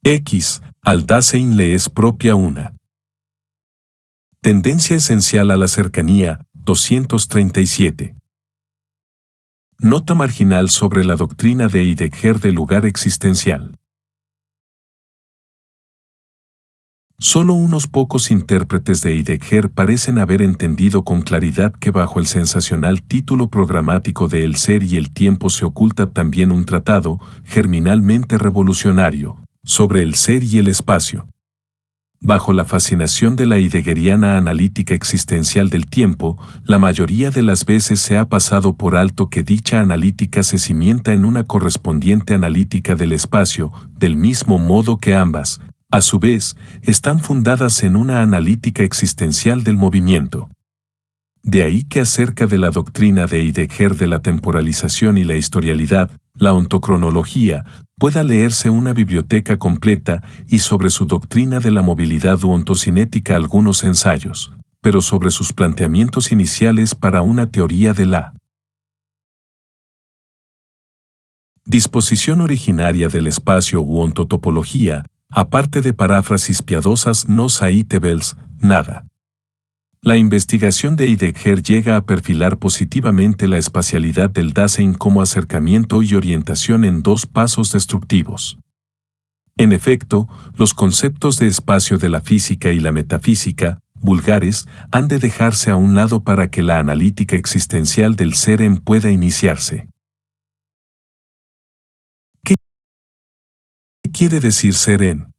X, al Dasein le es propia una tendencia esencial a la cercanía. 237. Nota marginal sobre la doctrina de Heidegger del lugar existencial. Solo unos pocos intérpretes de Heidegger parecen haber entendido con claridad que bajo el sensacional título programático de El ser y el tiempo se oculta también un tratado, germinalmente revolucionario, sobre el ser y el espacio. Bajo la fascinación de la heideggeriana analítica existencial del tiempo, la mayoría de las veces se ha pasado por alto que dicha analítica se cimienta en una correspondiente analítica del espacio, del mismo modo que ambas, a su vez, están fundadas en una analítica existencial del movimiento. De ahí que acerca de la doctrina de Heidegger de la temporalización y la historialidad, la ontocronología, pueda leerse una biblioteca completa y sobre su doctrina de la movilidad u ontocinética algunos ensayos, pero sobre sus planteamientos iniciales para una teoría de la disposición originaria del espacio u ontotopología, aparte de paráfrasis piadosas no saitebels, nada. La investigación de Heidegger llega a perfilar positivamente la espacialidad del Dasein como acercamiento y orientación en dos pasos destructivos. En efecto, los conceptos de espacio de la física y la metafísica, vulgares, han de dejarse a un lado para que la analítica existencial del Seren pueda iniciarse. ¿Qué quiere decir Seren?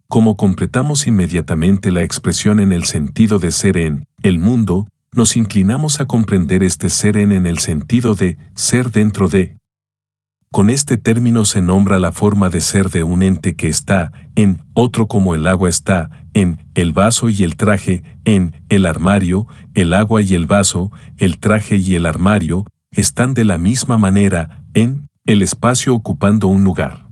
Como completamos inmediatamente la expresión en el sentido de ser en el mundo, nos inclinamos a comprender este ser en el sentido de ser dentro de. Con este término se nombra la forma de ser de un ente que está en otro como el agua está en el vaso y el traje, en el armario, el agua y el vaso, el traje y el armario, están de la misma manera en el espacio ocupando un lugar.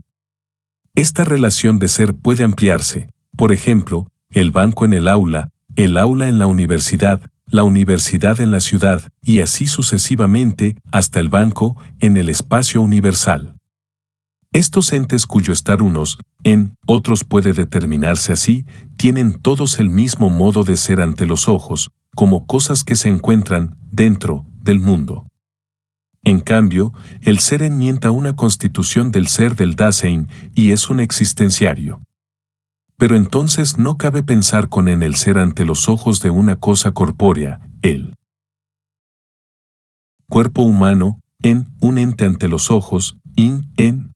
Esta relación de ser puede ampliarse, por ejemplo, el banco en el aula en la universidad en la ciudad, y así sucesivamente, hasta el banco, en el espacio universal. Estos entes cuyo estar unos, en otros puede determinarse así, tienen todos el mismo modo de ser ante los ojos, como cosas que se encuentran dentro del mundo. En cambio, el ser enmienda una constitución del ser del Dasein y es un existenciario. Pero entonces no cabe pensar con en el ser ante los ojos de una cosa corpórea, el cuerpo humano, en un ente ante los ojos, en.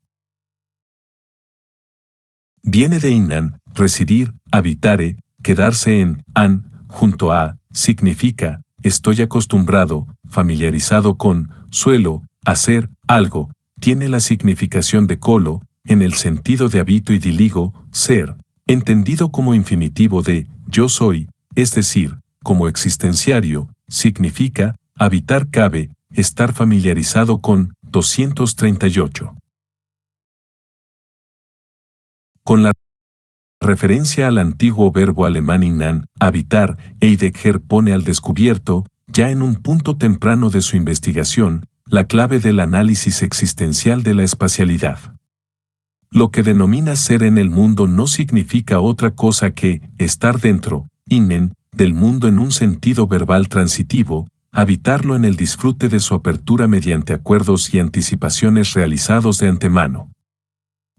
Viene de inan, residir, habitare, quedarse en, an, junto a, significa, estoy acostumbrado, familiarizado con, suelo, hacer, algo, tiene la significación de colo, en el sentido de habito y diligo, ser, entendido como infinitivo de, yo soy, es decir, como existenciario, significa, habitar cabe, estar familiarizado con, 238. Con la referencia al antiguo verbo alemán innan, habitar, Heidegger pone al descubierto, ya en un punto temprano de su investigación, la clave del análisis existencial de la espacialidad. Lo que denomina ser en el mundo no significa otra cosa que estar dentro, innen, del mundo en un sentido verbal transitivo, habitarlo en el disfrute de su apertura mediante acuerdos y anticipaciones realizados de antemano.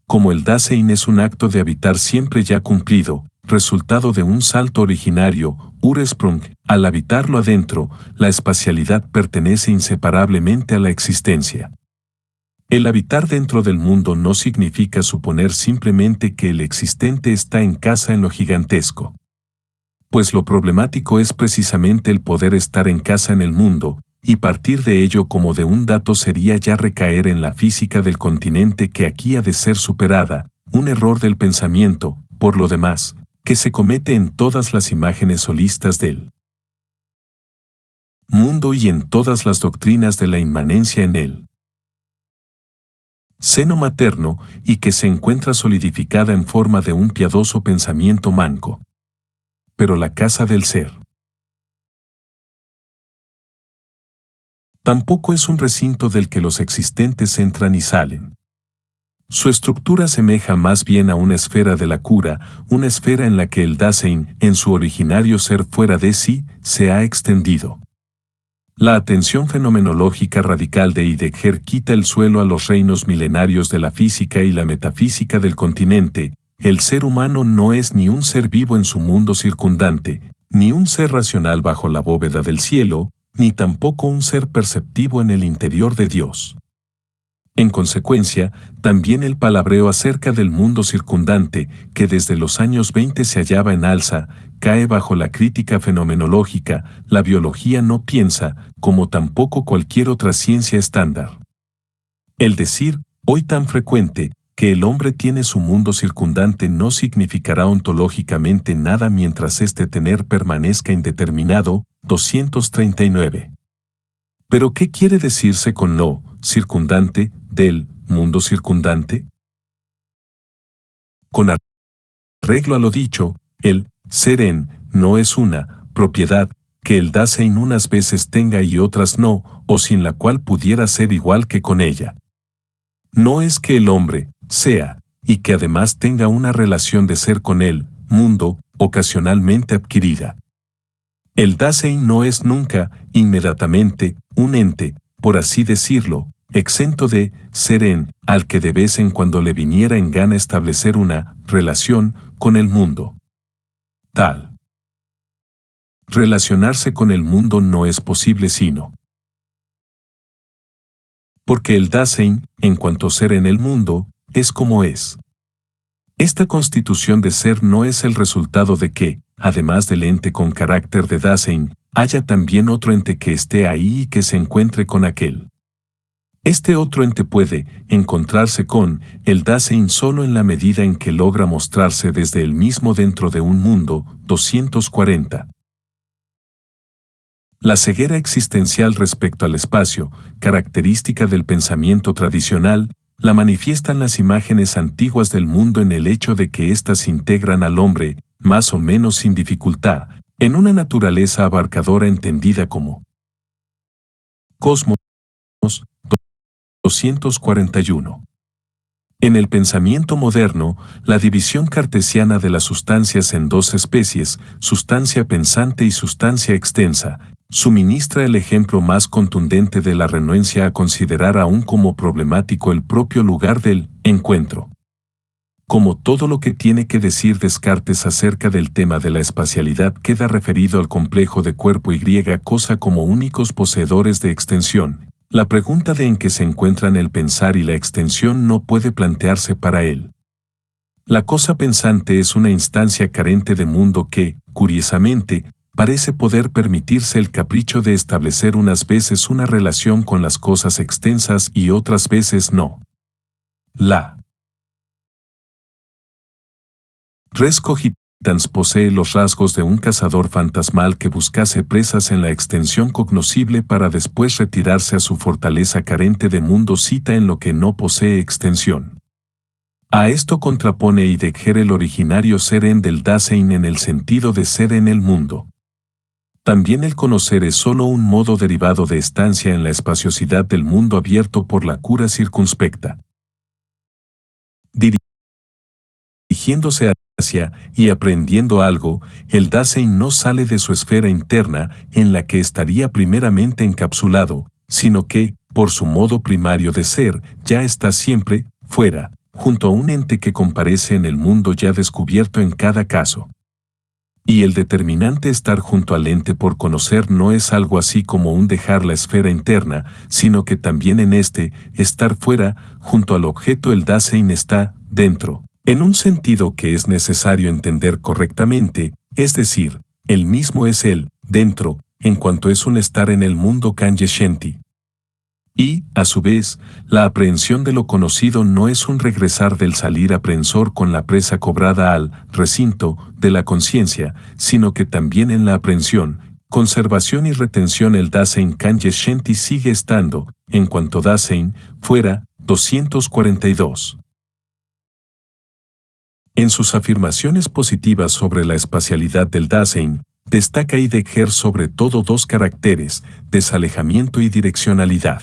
Como el Dasein es un acto de habitar siempre ya cumplido, resultado de un salto originario, Ursprung, al habitarlo adentro, la espacialidad pertenece inseparablemente a la existencia. El habitar dentro del mundo no significa suponer simplemente que el existente está en casa en lo gigantesco. Pues lo problemático es precisamente el poder estar en casa en el mundo, y partir de ello como de un dato sería ya recaer en la física del continente que aquí ha de ser superada, un error del pensamiento, por lo demás, que se comete en todas las imágenes holistas del mundo y en todas las doctrinas de la inmanencia en él. Seno materno, y que se encuentra solidificada en forma de un piadoso pensamiento manco. Pero la casa del ser tampoco es un recinto del que los existentes entran y salen. Su estructura asemeja más bien a una esfera de la cura, una esfera en la que el Dasein, en su originario ser fuera de sí, se ha extendido. La atención fenomenológica radical de Heidegger quita el suelo a los reinos milenarios de la física y la metafísica del continente. El ser humano no es ni un ser vivo en su mundo circundante, ni un ser racional bajo la bóveda del cielo, ni tampoco un ser perceptivo en el interior de Dios. En consecuencia, también el palabreo acerca del mundo circundante, que desde los años 20 se hallaba en alza, cae bajo la crítica fenomenológica. La biología no piensa, como tampoco cualquier otra ciencia estándar. El decir, hoy tan frecuente, que el hombre tiene su mundo circundante no significará ontológicamente nada mientras este tener permanezca indeterminado. 239. ¿Pero qué quiere decirse con lo circundante del mundo circundante? Con arreglo a lo dicho, el seren no es una propiedad que el Dasein unas veces tenga y otras no, o sin la cual pudiera ser igual que con ella. No es que el hombre sea, y que además tenga una relación de ser con el mundo, ocasionalmente adquirida. El Dasein no es nunca, inmediatamente, un ente, por así decirlo, exento de seren, al que de vez en cuando le viniera en gana establecer una relación con el mundo. Tal. Relacionarse con el mundo no es posible sino porque el Dasein, en cuanto ser en el mundo, es como es. Esta constitución de ser no es el resultado de que, además del ente con carácter de Dasein, haya también otro ente que esté ahí y que se encuentre con aquel. Este otro ente puede encontrarse con el Dasein solo en la medida en que logra mostrarse desde el mismo dentro de un mundo. 240. La ceguera existencial respecto al espacio, característica del pensamiento tradicional, la manifiestan las imágenes antiguas del mundo en el hecho de que éstas integran al hombre, más o menos sin dificultad, en una naturaleza abarcadora entendida como cosmos. 241. En el pensamiento moderno, la división cartesiana de las sustancias en dos especies, sustancia pensante y sustancia extensa, suministra el ejemplo más contundente de la renuencia a considerar aún como problemático el propio lugar del encuentro. Como todo lo que tiene que decir Descartes acerca del tema de la espacialidad queda referido al complejo de cuerpo y cosa como únicos poseedores de extensión, la pregunta de en qué se encuentran el pensar y la extensión no puede plantearse para él. La cosa pensante es una instancia carente de mundo que, curiosamente, parece poder permitirse el capricho de establecer unas veces una relación con las cosas extensas y otras veces no. La res cogitans posee los rasgos de un cazador fantasmal que buscase presas en la extensión cognoscible para después retirarse a su fortaleza carente de mundo cita en lo que no posee extensión. A esto contrapone Heidegger el originario seren del Dasein en el sentido de ser en el mundo. También el conocer es sólo un modo derivado de estancia en la espaciosidad del mundo abierto por la cura circunspecta. Dirigiéndose hacia y aprendiendo algo, el Dasein no sale de su esfera interna, en la que estaría primeramente encapsulado, sino que, por su modo primario de ser, ya está siempre, fuera, junto a un ente que comparece en el mundo ya descubierto en cada caso. Y el determinante estar junto al ente por conocer no es algo así como un dejar la esfera interna, sino que también en este, estar fuera, junto al objeto el Dasein está, dentro, en un sentido que es necesario entender correctamente, es decir, el mismo es el, dentro, en cuanto es un estar en el mundo Kanjeshenti. Y, a su vez, la aprehensión de lo conocido no es un regresar del salir aprehensor con la presa cobrada al recinto de la conciencia, sino que también en la aprehensión, conservación y retención el Dasein Kanjeshenti sigue estando, en cuanto Dasein, fuera. 242. En sus afirmaciones positivas sobre la espacialidad del Dasein, destaca Heidegger sobre todo dos caracteres, desalejamiento y direccionalidad.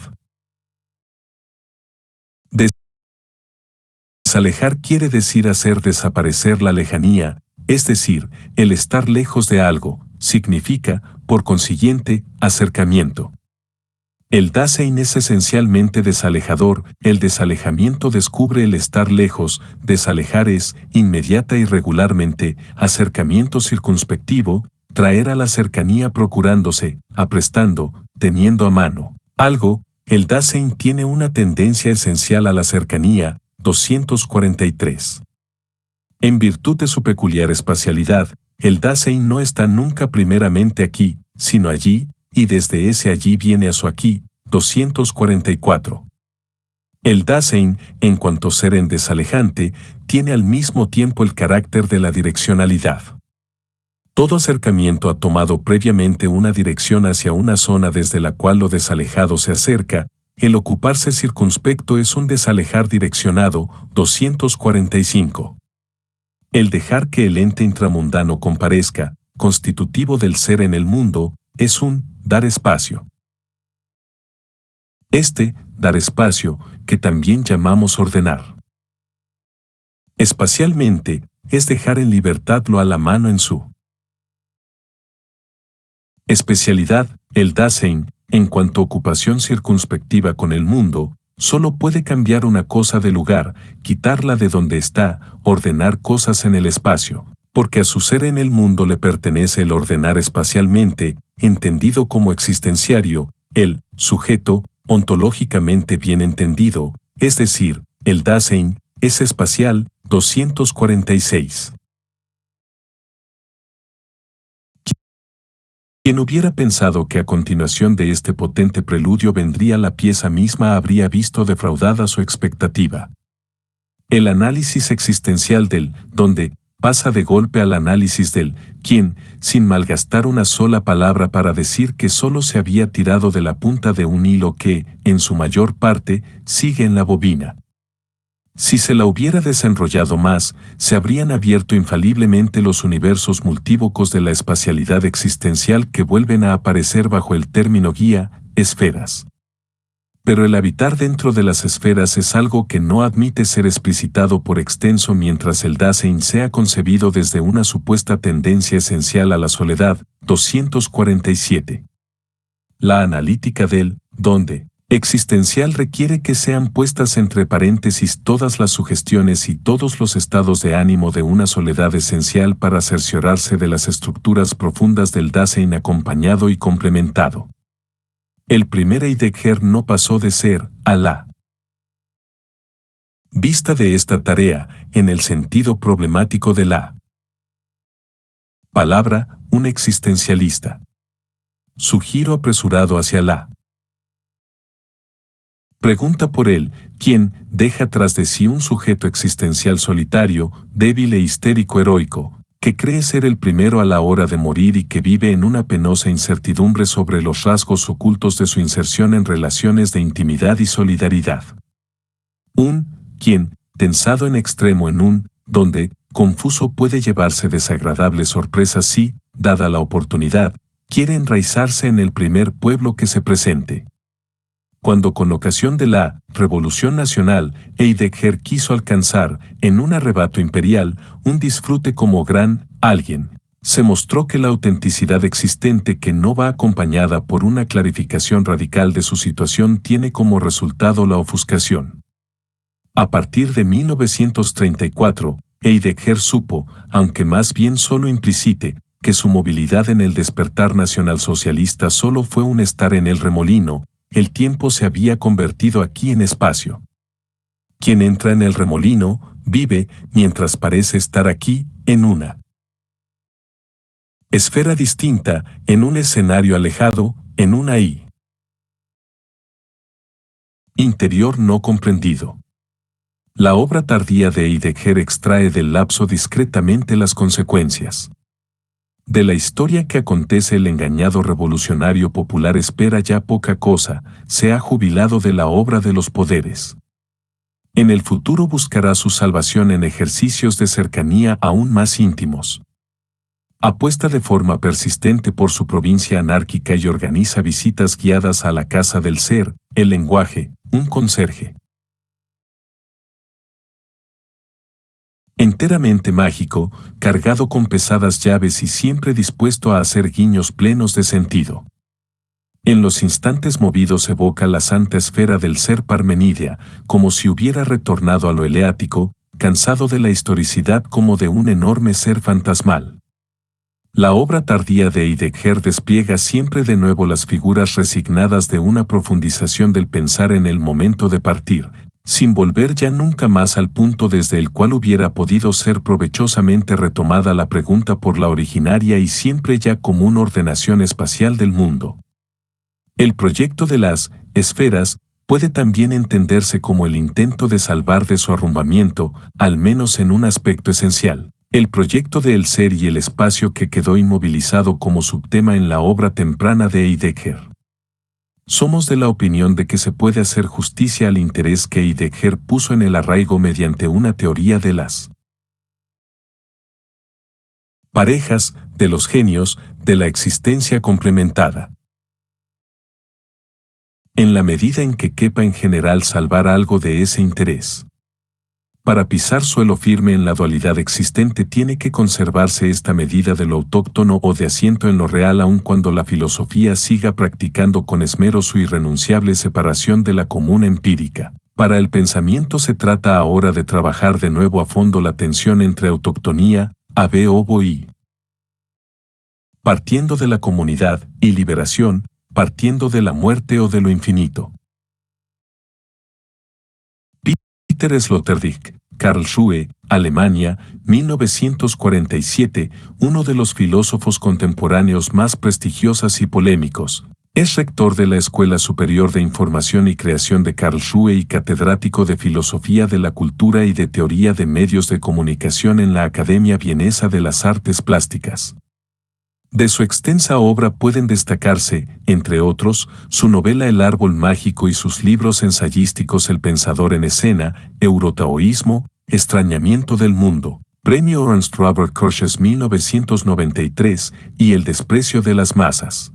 Desalejar quiere decir hacer desaparecer la lejanía, es decir, el estar lejos de algo, significa, por consiguiente, acercamiento. El Dasein es esencialmente desalejador, el desalejamiento descubre el estar lejos, desalejar es, inmediata y regularmente, acercamiento circunspectivo, traer a la cercanía procurándose, aprestando, teniendo a mano. Algo, el Dasein tiene una tendencia esencial a la cercanía, 243. En virtud de su peculiar espacialidad, el Dasein no está nunca primeramente aquí, sino allí, y desde ese allí viene a su aquí, 244. El Dasein, en cuanto seren desalejante, tiene al mismo tiempo el carácter de la direccionalidad. Todo acercamiento ha tomado previamente una dirección hacia una zona desde la cual lo desalejado se acerca, el ocuparse circunspecto es un desalejar direccionado, 245. El dejar que el ente intramundano comparezca, constitutivo del ser en el mundo, es un dar espacio. Dar espacio, que también llamamos ordenar. Espacialmente, es dejar en libertad lo a la mano en su especialidad, el Dasein, en cuanto ocupación circunspectiva con el mundo, solo puede cambiar una cosa de lugar, quitarla de donde está, ordenar cosas en el espacio, porque a su ser en el mundo le pertenece el ordenar espacialmente, entendido como existenciario, el sujeto, ontológicamente bien entendido, es decir, el Dasein, es espacial, 246. Quien hubiera pensado que a continuación de este potente preludio vendría la pieza misma habría visto defraudada su expectativa. El análisis existencial del «dónde» pasa de golpe al análisis del «quién», sin malgastar una sola palabra para decir que solo se había tirado de la punta de un hilo que, en su mayor parte, sigue en la bobina. Si se la hubiera desenrollado más, se habrían abierto infaliblemente los universos multívocos de la espacialidad existencial que vuelven a aparecer bajo el término guía, esferas. Pero el habitar dentro de las esferas es algo que no admite ser explicitado por extenso mientras el Dasein sea concebido desde una supuesta tendencia esencial a la soledad, 247. La analítica del «dónde» existencial requiere que sean puestas entre paréntesis todas las sugestiones y todos los estados de ánimo de una soledad esencial para cerciorarse de las estructuras profundas del Dasein acompañado y complementado. El primer Heidegger no pasó de ser a la vista de esta tarea, en el sentido problemático de la palabra, un existencialista. Su giro apresurado hacia la pregunta por él, quien deja tras de sí un sujeto existencial solitario, débil e histérico heroico, que cree ser el primero a la hora de morir y que vive en una penosa incertidumbre sobre los rasgos ocultos de su inserción en relaciones de intimidad y solidaridad. Quien, tensado en extremo en un, donde, confuso puede llevarse desagradables sorpresas si, dada la oportunidad, quiere enraizarse en el primer pueblo que se presente. Cuando con ocasión de la Revolución Nacional, Heidegger quiso alcanzar, en un arrebato imperial, un disfrute como gran alguien, se mostró que la autenticidad existente que no va acompañada por una clarificación radical de su situación tiene como resultado la ofuscación. A partir de 1934, Heidegger supo, aunque más bien solo implicite, que su movilidad en el despertar nacionalsocialista solo fue un estar en el remolino. El tiempo se había convertido aquí en espacio. Quien entra en el remolino, vive, mientras parece estar aquí, en una esfera distinta, en un escenario alejado, en una interior no comprendido. La obra tardía de Heidegger extrae del lapso discretamente las consecuencias. De la historia que acontece el engañado revolucionario popular espera ya poca cosa, se ha jubilado de la obra de los poderes. En el futuro buscará su salvación en ejercicios de cercanía aún más íntimos. Apuesta de forma persistente por su provincia anárquica y organiza visitas guiadas a la casa del ser, el lenguaje, un conserje. Enteramente mágico, cargado con pesadas llaves y siempre dispuesto a hacer guiños plenos de sentido. En los instantes movidos evoca la santa esfera del ser Parmenidia, como si hubiera retornado a lo eleático, cansado de la historicidad como de un enorme ser fantasmal. La obra tardía de Heidegger despliega siempre de nuevo las figuras resignadas de una profundización del pensar en el momento de partir, sin volver ya nunca más al punto desde el cual hubiera podido ser provechosamente retomada la pregunta por la originaria y siempre ya común ordenación espacial del mundo. El proyecto de las esferas puede también entenderse como el intento de salvar de su arrumbamiento, al menos en un aspecto esencial, el proyecto del ser y el espacio que quedó inmovilizado como subtema en la obra temprana de Heidegger. Somos de la opinión de que se puede hacer justicia al interés que Heidegger puso en el arraigo mediante una teoría de las parejas, de los genios, de la existencia complementada. En la medida en que quepa en general salvar algo de ese interés. Para pisar suelo firme en la dualidad existente tiene que conservarse esta medida de lo autóctono o de asiento en lo real aun cuando la filosofía siga practicando con esmero su irrenunciable separación de la común empírica. Para el pensamiento se trata ahora de trabajar de nuevo a fondo la tensión entre autoctonía, ab ovo y partiendo de la comunidad, y liberación, partiendo de la muerte o de lo infinito. Peter Sloterdijk, Karlsruhe, Alemania, 1947, uno de los filósofos contemporáneos más prestigiosos y polémicos. Es rector de la Escuela Superior de Información y Creación de Karlsruhe y catedrático de Filosofía de la Cultura y de Teoría de Medios de Comunicación en la Academia Vienesa de las Artes Plásticas. De su extensa obra pueden destacarse, entre otros, su novela El árbol mágico y sus libros ensayísticos El pensador en escena, Eurotaoísmo, Extrañamiento del mundo, Premio Ernst Robert Korsch's 1993 y El desprecio de las masas.